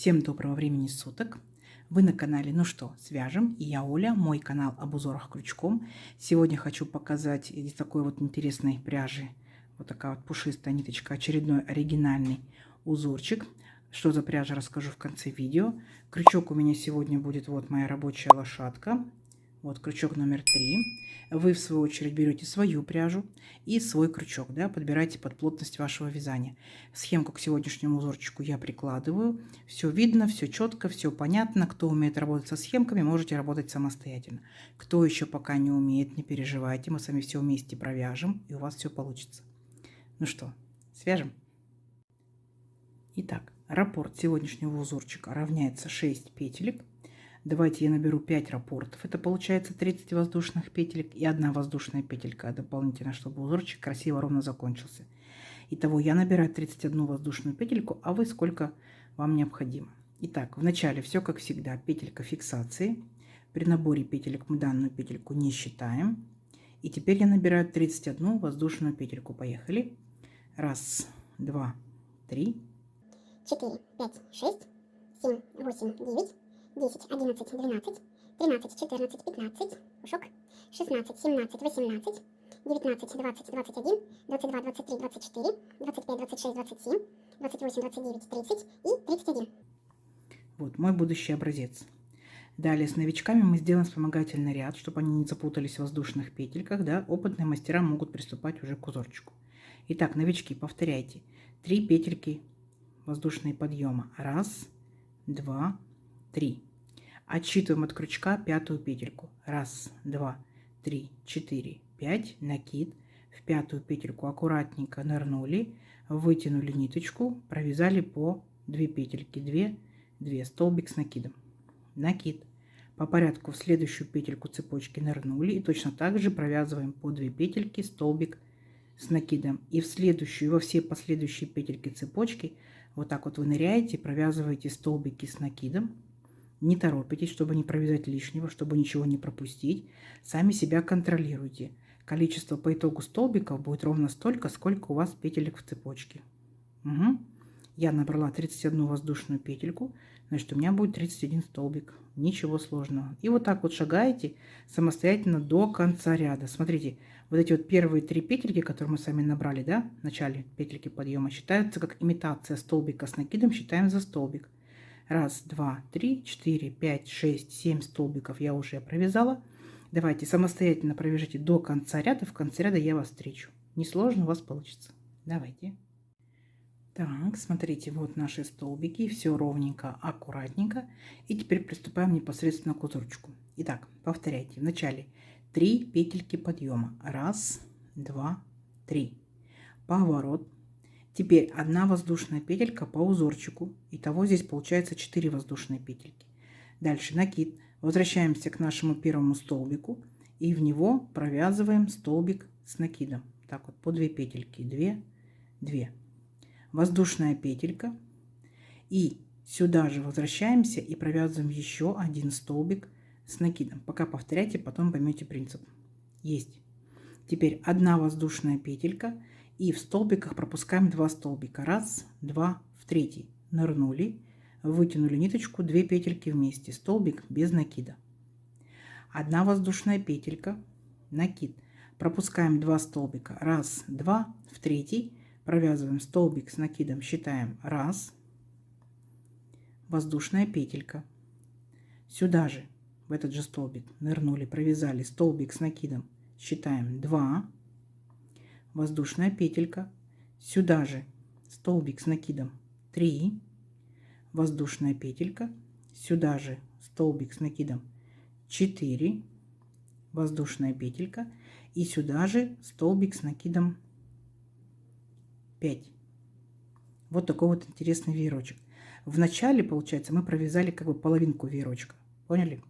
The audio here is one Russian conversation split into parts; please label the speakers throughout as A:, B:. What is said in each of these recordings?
A: Всем доброго времени суток! Вы на канале «Ну что, свяжем?» И я Оля, мой канал об узорах крючком. Сегодня хочу показать из такой вот интересной пряжи, вот такая вот пушистая ниточка, очередной оригинальный узорчик. Что за пряжа, расскажу в конце видео. Крючок у меня сегодня будет вот моя рабочая лошадка. Вот крючок номер 3. Вы в свою очередь берете свою пряжу и свой крючок, да, подбирайте под плотность вашего вязания. Схемку к сегодняшнему узорчику я прикладываю. Все видно, все четко, все понятно. Кто умеет работать со схемками, можете работать самостоятельно. Кто еще пока не умеет, не переживайте, мы с вами все вместе провяжем, и у вас все получится. Ну что, свяжем? Итак, раппорт сегодняшнего узорчика равняется 6 петелек. Давайте я наберу 5 раппортов. Это получается 30 воздушных петелек и 1 воздушная петелька дополнительно, чтобы узорчик красиво ровно закончился. Итого я набираю 31 воздушную петельку, а вы сколько вам необходимо. Итак, в начале все как всегда, петелька фиксации. При наборе петелек мы данную петельку не считаем. И теперь я набираю 31 воздушную петельку. Поехали. 1, 2, 3,
B: 4, 5, 6, 7, 8, 9, 10, 11, 12, 13, 14, 15, пушок, 16, 17, 18, 19, 20, 21, 22, 23, 24, 25, 26, 27, 28, 29, 30 и 31.
A: Вот мой будущий образец. Далее с новичками мы сделаем вспомогательный ряд, чтобы они не запутались в воздушных петельках. Да? Опытные мастера могут приступать уже к узорчику. Итак, новички, повторяйте. 3 петельки воздушные подъема. 1, 2, 3. Отсчитываем от крючка 5-ю петельку. 1, 2, 3, 4, 5. Накид. В 5-ю петельку аккуратненько нырнули, вытянули ниточку, провязали по 2 петельки. 2, 2. Столбик с накидом. Накид. По порядку в следующую петельку цепочки нырнули и точно так же провязываем по 2 петельки, столбик с накидом. И в следующую, во все последующие петельки цепочки вот так вот вы ныряете, провязываете столбики с накидом. Не торопитесь, чтобы не провязать лишнего, чтобы ничего не пропустить. Сами себя контролируйте. Количество по итогу столбиков будет ровно столько, сколько у вас петелек в цепочке. Угу. Я набрала 31 воздушную петельку, значит у меня будет 31 столбик. Ничего сложного. И вот так вот шагаете самостоятельно до конца ряда. Смотрите, вот эти вот первые 3 петельки, которые мы с вами набрали, да, в начале петельки подъема, считаются как имитация столбика с накидом, считаем за столбик. 1, 2, 3, 4, 5, 6, 7 столбиков я уже провязала. Давайте самостоятельно провяжите до конца ряда. В конце ряда я вас встречу. Несложно у вас получится. Давайте. Так, смотрите, вот наши столбики. Все ровненько, аккуратненько. И теперь приступаем непосредственно к узорчику. Итак, повторяйте. В начале 3 петельки подъема. 1, 2, 3. Поворот. Теперь 1 воздушная петелька по узорчику. Итого здесь получается 4 воздушные петельки. Дальше накид. Возвращаемся к нашему первому столбику. И в него провязываем столбик с накидом. Так вот, по 2 петельки. 2, 2. Воздушная петелька. И сюда же возвращаемся и провязываем еще 1 столбик с накидом. Пока повторяйте, потом поймете принцип. Есть. Теперь 1 воздушная петелька. И в столбиках пропускаем 2 столбика. 1, 2, в 3. Нырнули, вытянули ниточку, 2 петельки вместе. Столбик без накида. 1 воздушная петелька. Накид. Пропускаем 2 столбика. 1, 2, в 3. Провязываем столбик с накидом. Считаем 1. Воздушная петелька. Сюда же, в этот же столбик, нырнули, провязали столбик с накидом. Считаем 2. Воздушная петелька. Сюда же столбик с накидом. 3. Воздушная петелька. Сюда же столбик с накидом. 4. Воздушная петелька. И сюда же столбик с накидом. 5. Вот такой вот интересный веерочек. В начале, получается, мы провязали как бы половинку веерочка. Поняли?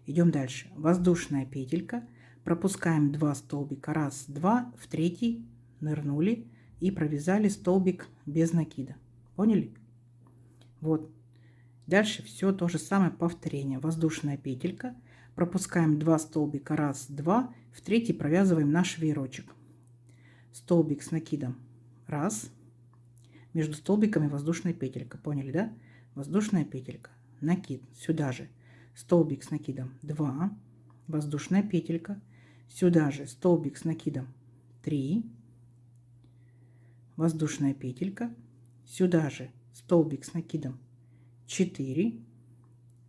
A: Идем дальше. Воздушная петелька. Пропускаем 2 столбика. 1, 2, в 3 нырнули и провязали столбик без накида. Поняли? Вот. Дальше все то же самое повторение. Воздушная петелька. Пропускаем 2 столбика. 1, 2, в 3 провязываем наш веерочек. Столбик с накидом. 1. Между столбиками воздушная петелька. Поняли, да? воздушная петелька, накид, сюда же столбик с накидом 2, воздушная петелька, сюда же столбик с накидом 3, воздушная петелька, сюда же столбик с накидом 4,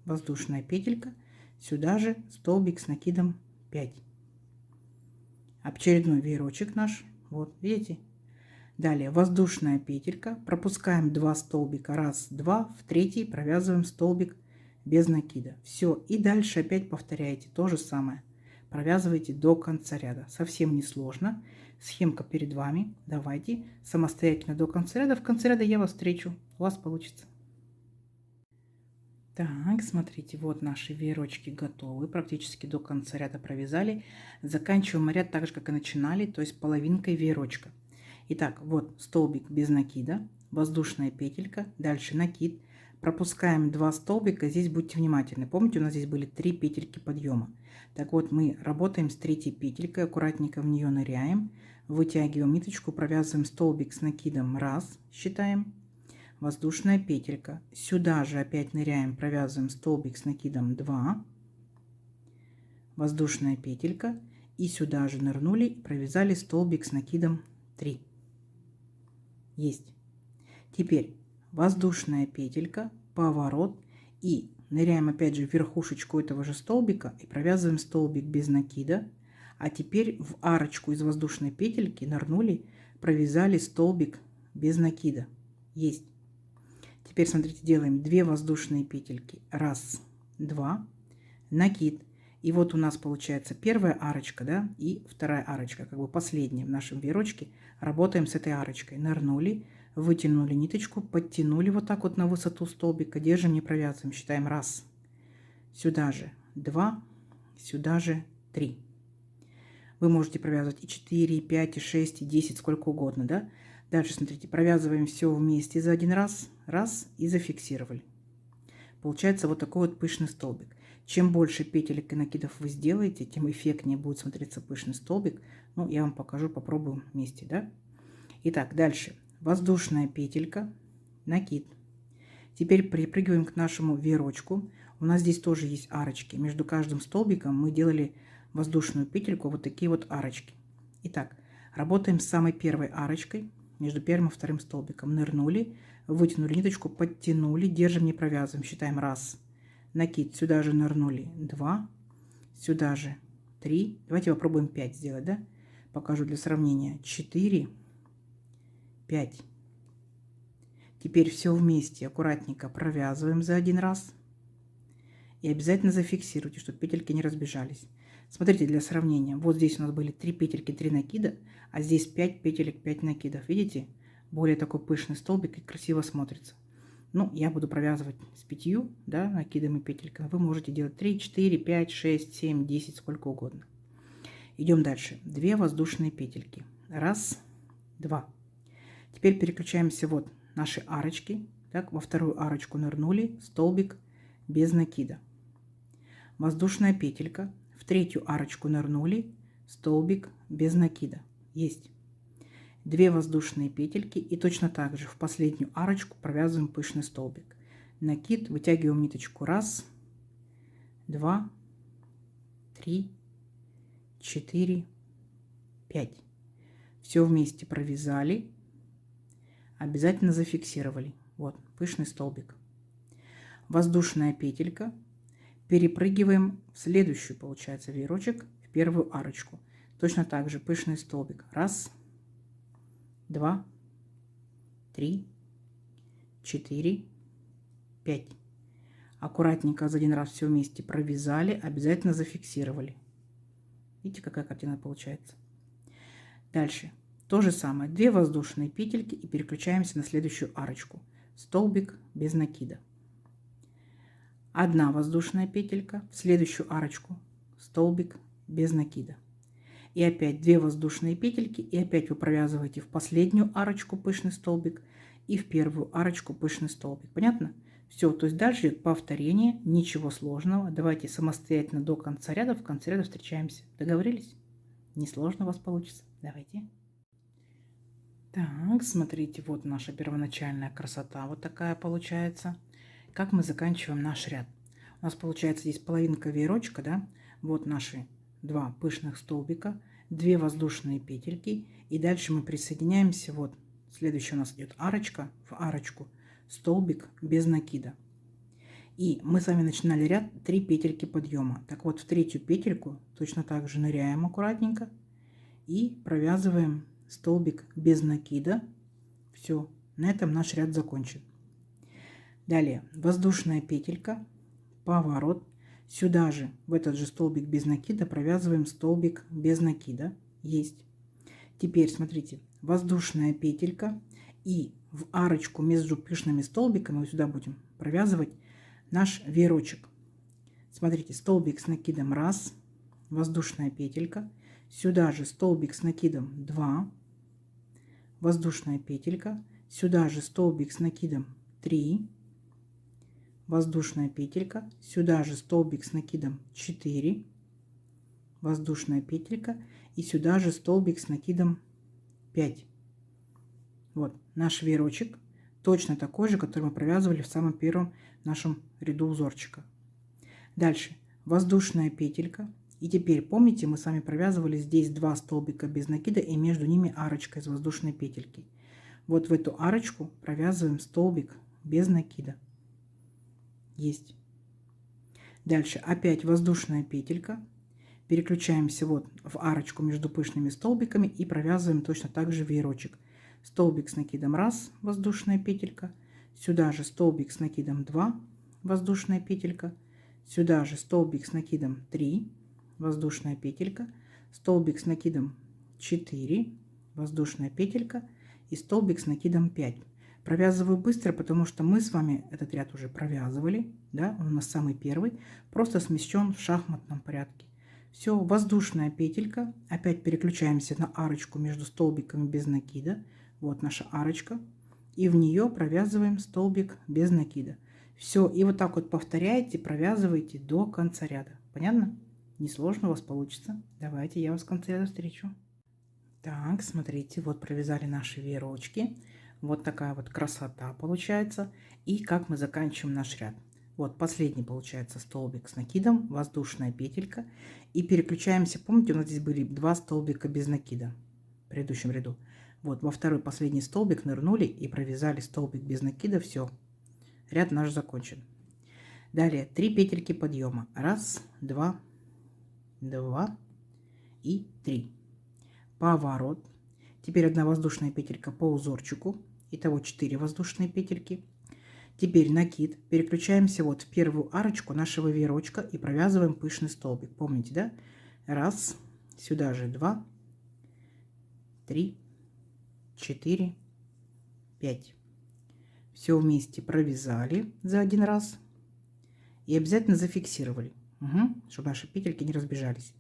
A: воздушная петелька, сюда же столбик с накидом 5. Очередной веерочек наш, вот видите. Далее воздушная петелька, пропускаем 2 столбика, 1, 2, в третий провязываем столбик без накида. Все, и дальше опять повторяете то же самое. Провязывайте до конца ряда. Совсем не сложно. Схемка перед вами. Давайте самостоятельно до конца ряда. В конце ряда я вас встречу. У вас получится. Так, смотрите, вот наши веерочки готовы. Практически до конца ряда провязали. Заканчиваем ряд так же, как и начинали, то есть половинкой веерочка. Итак, вот столбик без накида, воздушная петелька, дальше накид. Пропускаем 2 столбика, здесь будьте внимательны. Помните, у нас здесь были 3 петельки подъема. Так вот, мы работаем с 3-й петелькой, аккуратненько в нее ныряем, вытягиваем ниточку, провязываем столбик с накидом 1, считаем, воздушная петелька. Сюда же опять ныряем, провязываем столбик с накидом 2, воздушная петелька, и сюда же нырнули, провязали столбик с накидом 3. Есть. Теперь воздушная петелька, поворот, и ныряем опять же в верхушечку этого же столбика и провязываем столбик без накида. А теперь в арочку из воздушной петельки нырнули, провязали столбик без накида. Есть. Теперь смотрите, делаем 2 воздушные петельки. 1, 2, накид. И вот у нас получается первая арочка, да, и вторая арочка, как бы последняя в нашем веерочке. Работаем с этой арочкой. Нырнули, вытянули ниточку, подтянули вот так вот на высоту столбика, держим, не провязываем, считаем 1, сюда же 2, сюда же 3. Вы можете провязывать и 4, и 5, и 6, и 10, сколько угодно, да. Дальше, смотрите, провязываем все вместе за один раз, и зафиксировали. Получается вот такой вот пышный столбик. Чем больше петелек и накидов вы сделаете, тем эффектнее будет смотреться пышный столбик. Ну, я вам покажу, попробуем вместе, да. Итак, дальше. Воздушная петелька, накид. Теперь припрыгиваем к нашему веерочку. У нас здесь тоже есть арочки. Между каждым столбиком мы делали воздушную петельку, вот такие вот арочки. Итак, работаем с самой первой арочкой. Между первым и вторым столбиком нырнули, вытянули ниточку, подтянули, держим, не провязываем, считаем 1, накид, сюда же нырнули 2, сюда же 3, давайте попробуем 5 сделать, да, покажу для сравнения, 4, 5. Теперь все вместе аккуратненько провязываем за один раз и обязательно зафиксируйте, чтобы петельки не разбежались. Смотрите, для сравнения, вот здесь у нас были 3 петельки, 3 накида, а здесь 5 петелек, 5 накидов. Видите? Более такой пышный столбик и красиво смотрится. Ну, я буду провязывать с 5, да, накидами, петельками. Вы можете делать 3, 4, 5, 6, 7, 10, сколько угодно. Идем дальше. 2 воздушные петельки. 1, 2. Теперь переключаемся вот наши арочки. Так, во вторую арочку нырнули, столбик без накида. Воздушная петелька. В третью арочку нырнули, столбик без накида. Есть. 2 воздушные петельки и точно так же в последнюю арочку провязываем пышный столбик. Накид, вытягиваем ниточку 1, 2, 3, 4, 5. Все вместе провязали, обязательно зафиксировали. Вот, пышный столбик. Воздушная петелька. Перепрыгиваем в следующую, получается, веерочек, в первую арочку. Точно так же пышный столбик. 1, 2, 3, 4, 5. Аккуратненько за один раз все вместе провязали, обязательно зафиксировали. Видите, какая картина получается. Дальше. То же самое. 2 воздушные петельки и переключаемся на следующую арочку. Столбик без накида. 1 воздушная петелька, в следующую арочку столбик без накида. И опять 2 воздушные петельки, и опять вы провязываете в последнюю арочку пышный столбик и в первую арочку пышный столбик. Понятно? Все, то есть дальше идет повторение, ничего сложного. Давайте самостоятельно до конца ряда, в конце ряда встречаемся. Договорились? Несложно у вас получится. Давайте. Так, смотрите, вот наша первоначальная красота вот такая получается. как мы заканчиваем наш ряд. У нас получается здесь половинка веерочка, да? Вот наши два пышных столбика, 2 воздушные петельки. И дальше мы присоединяемся. Вот следующая у нас идет арочка, в арочку столбик без накида. И мы с вами начинали ряд 3 петельки подъема. Так вот, в третью петельку точно так же ныряем аккуратненько и провязываем столбик без накида. Все, на этом наш ряд закончен. Далее воздушная петелька, поворот. Сюда же, в этот же столбик без накида, провязываем столбик без накида. Есть. Теперь смотрите, воздушная петелька, и в арочку между пышными столбиками мы сюда будем провязывать наш веерочек. Смотрите, столбик с накидом 1, воздушная петелька, сюда же столбик с накидом 2, воздушная петелька, сюда же столбик с накидом 3, воздушная петелька, сюда же столбик с накидом 4, воздушная петелька, и сюда же столбик с накидом 5. Вот наш веерочек, точно такой же, который мы провязывали в самом первом нашем ряду узорчика. Дальше воздушная петелька, и теперь помните, мы с вами провязывали здесь 2 столбика без накида и между ними арочка из воздушной петельки. Вот в эту арочку провязываем столбик без накида. Есть. Дальше опять воздушная петелька. Переключаемся вот в арочку между пышными столбиками и провязываем точно так же веерочек. Столбик с накидом 1, воздушная петелька. Сюда же столбик с накидом 2, воздушная петелька. Сюда же столбик с накидом 3, воздушная петелька. Столбик с накидом 4, воздушная петелька. И столбик с накидом 5. Провязываю быстро, потому что мы с вами этот ряд уже провязывали, да, он у нас самый первый, просто смещен в шахматном порядке. Все, воздушная петелька, опять переключаемся на арочку между столбиками без накида, вот наша арочка, и в нее провязываем столбик без накида. Все, и вот так вот повторяете, провязываете до конца ряда. Понятно? Несложно у вас получится. Давайте я вас в конце ряда встречу. Так, смотрите, вот провязали наши веерочки. Вот такая вот красота получается. И как мы заканчиваем наш ряд. Вот последний получается столбик с накидом, воздушная петелька. И переключаемся. Помните, у нас здесь были 2 столбика без накида в предыдущем ряду. Вот во второй последний столбик нырнули и провязали столбик без накида. Все, ряд наш закончен. Далее 3 петельки подъема. 1, 2, 2 и 3. Поворот. Теперь 1 воздушная петелька по узорчику. Итого 4 воздушные петельки. Теперь накид. Переключаемся вот в первую арочку нашего веерочка и провязываем пышный столбик. Помните, да? 1, сюда же 2, 3, 4, 5. Все вместе провязали за один раз. И обязательно зафиксировали, чтобы наши петельки не разбежались.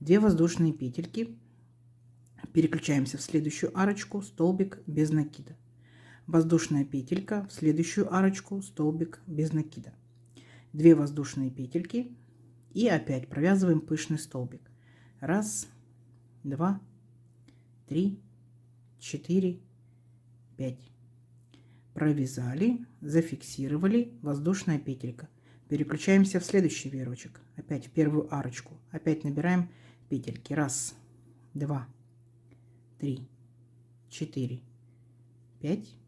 A: 2 воздушные петельки. Переключаемся в следующую арочку, столбик без накида. Воздушная петелька, в следующую арочку, столбик без накида. 2 воздушные петельки и опять провязываем пышный столбик. 1, 2, 3, 4, 5. Провязали, зафиксировали, воздушная петелька. Переключаемся в следующий веерочек, опять в первую арочку. Опять набираем петельки. 1, 2, 3, 4, 5.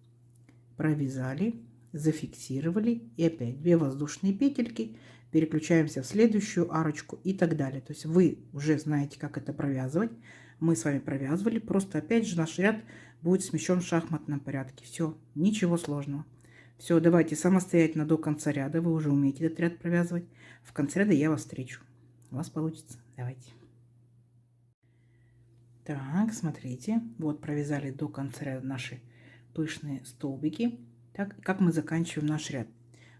A: Провязали, зафиксировали и опять 2 воздушные петельки. Переключаемся в следующую арочку и так далее. То есть вы уже знаете, как это провязывать. Мы с вами провязывали. Просто опять же наш ряд будет смещен в шахматном порядке. Все, ничего сложного. Все, давайте самостоятельно до конца ряда. Вы уже умеете этот ряд провязывать. В конце ряда я вас встречу. У вас получится. Давайте. Так, смотрите. Вот провязали до конца ряда наши пышные столбики. Так, как мы заканчиваем наш ряд.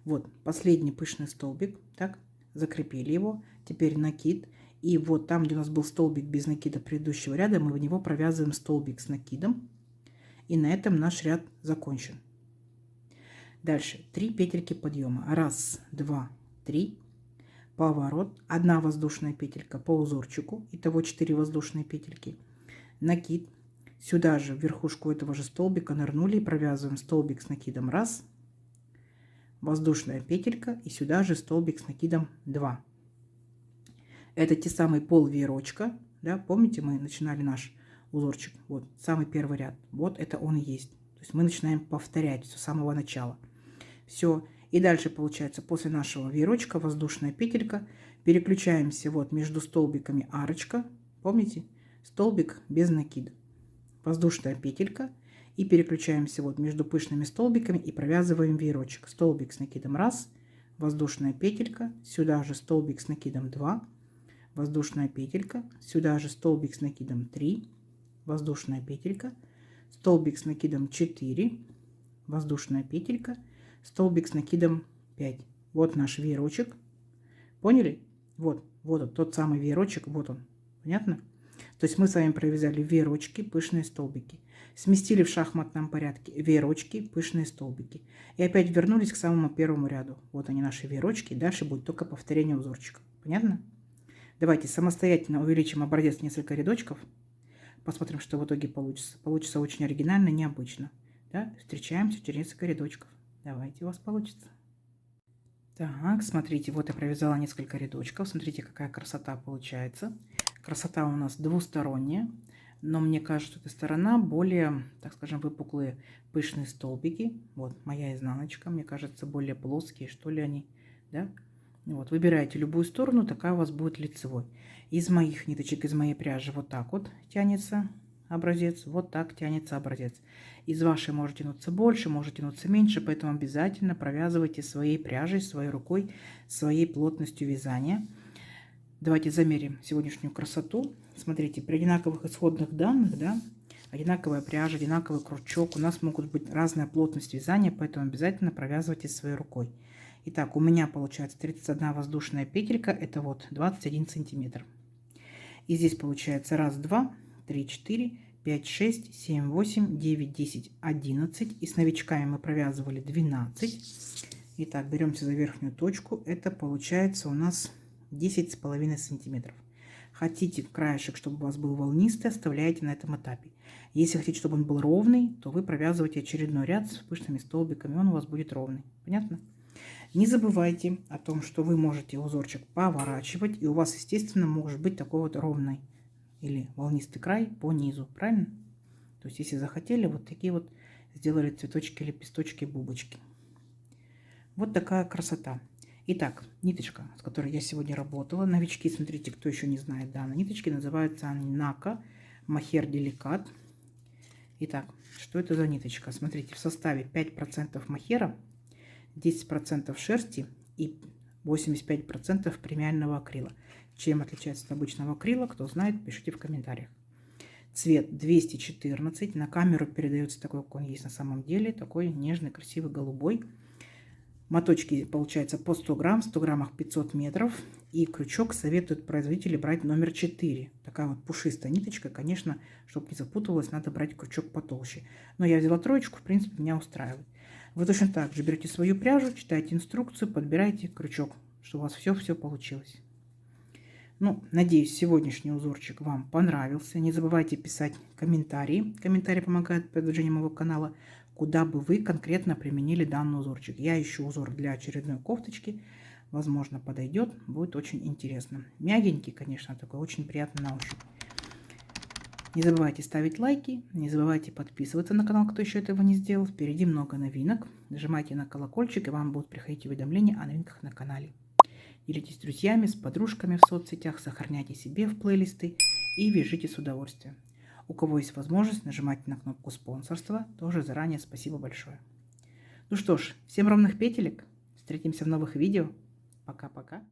A: Вот последний пышный столбик. Так, закрепили его. Теперь накид. И вот там, где у нас был столбик без накида предыдущего ряда, мы в него провязываем столбик с накидом. И на этом наш ряд закончен. Дальше 3 петельки подъема. 1, 2, 3. Поворот. 1 воздушная петелька по узорчику. Итого 4 воздушные петельки. Накид. Сюда же в верхушку этого же столбика нырнули и провязываем столбик с накидом 1. воздушная петелька и сюда же столбик с накидом 2. Это те самые пол веерочка, да, помните, мы начинали наш узорчик, вот самый первый ряд, вот это он и есть. То есть мы начинаем повторять с самого начала. Все, и дальше получается после нашего веерочка воздушная петелька, переключаемся вот между столбиками арочка, помните, столбик без накида, воздушная петелька, и переключаемся вот между пышными столбиками и провязываем веерочек. Столбик с накидом 1, воздушная петелька, сюда же столбик с накидом 2, воздушная петелька, сюда же столбик с накидом 3, воздушная петелька, столбик с накидом 4, воздушная петелька, столбик с накидом 5. Вот наш веерочек. Поняли? Вот он, тот самый веерочек, вот он. Понятно? То есть мы с вами провязали веерочки, пышные столбики. Сместили в шахматном порядке веерочки, пышные столбики. И опять вернулись к самому первому ряду. Вот они наши веерочки. Дальше будет только повторение узорчика. Понятно? Давайте самостоятельно увеличим образец в несколько рядочков. Посмотрим, что в итоге получится. Получится очень оригинально, необычно. Да? Встречаемся через несколько рядочков. Давайте, у вас получится. Так, смотрите, вот я провязала несколько рядочков. Смотрите, какая красота получается. Красота у нас двусторонняя. Но мне кажется, что эта сторона более, так скажем, выпуклые пышные столбики. Вот моя изнаночка, мне кажется, более плоские, что ли они. Да? Вот, выбираете любую сторону, такая у вас будет лицевой. Из моих ниточек, из моей пряжи вот так вот тянется образец, вот так тянется образец. Из вашей может тянуться больше, может тянуться меньше, поэтому обязательно провязывайте своей пряжей, своей рукой, своей плотностью вязания. Давайте замерим сегодняшнюю красоту. Смотрите, при одинаковых исходных данных, да, одинаковая пряжа, одинаковый крючок, у нас могут быть разная плотность вязания, поэтому обязательно провязывайте своей рукой. Итак, у меня получается 31 воздушная петелька, это вот 21 сантиметр. И здесь получается 1, 2, 3, 4, 5, 6, 7, 8, 9, 10, 11. И с новичками мы провязывали 12. Итак, беремся за верхнюю точку. Это получается у нас 10,5 сантиметров. Хотите краешек, чтобы у вас был волнистый, оставляете на этом этапе. Если хотите, чтобы он был ровный, то вы провязываете очередной ряд с пышными столбиками, он у вас будет ровный. Понятно? Не забывайте о том, что вы можете узорчик поворачивать, и у вас, естественно, может быть такой вот ровный или волнистый край по низу, правильно? То есть, если захотели, вот такие вот сделали цветочки, лепесточки, бубочки. Вот такая красота. Итак, ниточка, с которой я сегодня работала. Новички, смотрите, кто еще не знает, да, ниточки называются Нака Махер Деликат. Итак, что это за ниточка? Смотрите, в составе 5% махера, 10% шерсти и 85% премиального акрила. Чем отличается от обычного акрила, кто знает, пишите в комментариях. Цвет 214. На камеру передается такой, как он есть на самом деле. Такой нежный, красивый, голубой. Моточки получается по 100 грамм. В 100 граммах 500 метров. И крючок советуют производители брать номер 4. Такая вот пушистая ниточка. Конечно, чтобы не запуталась, надо брать крючок потолще. Но я взяла троечку, в принципе, меня устраивает. Вы точно так же берете свою пряжу, читайте инструкцию, подбирайте крючок, чтобы у вас все получилось. Ну, надеюсь, сегодняшний узорчик вам понравился. Не забывайте писать комментарии. Комментарии помогают продвижению моего канала, куда бы вы конкретно применили данный узорчик. Я ищу узор для очередной кофточки. Возможно, подойдет. Будет очень интересно. Мягенький, конечно, такой, очень приятный на ощупь. Не забывайте ставить лайки, не забывайте подписываться на канал, кто еще этого не сделал. Впереди много новинок. Нажимайте на колокольчик, и вам будут приходить уведомления о новинках на канале. Делитесь с друзьями, с подружками в соцсетях, сохраняйте себе в плейлисты и вяжите с удовольствием. У кого есть возможность, нажимайте на кнопку спонсорства. Тоже заранее спасибо большое. Ну что ж, всем ровных петелек. Встретимся в новых видео. Пока-пока.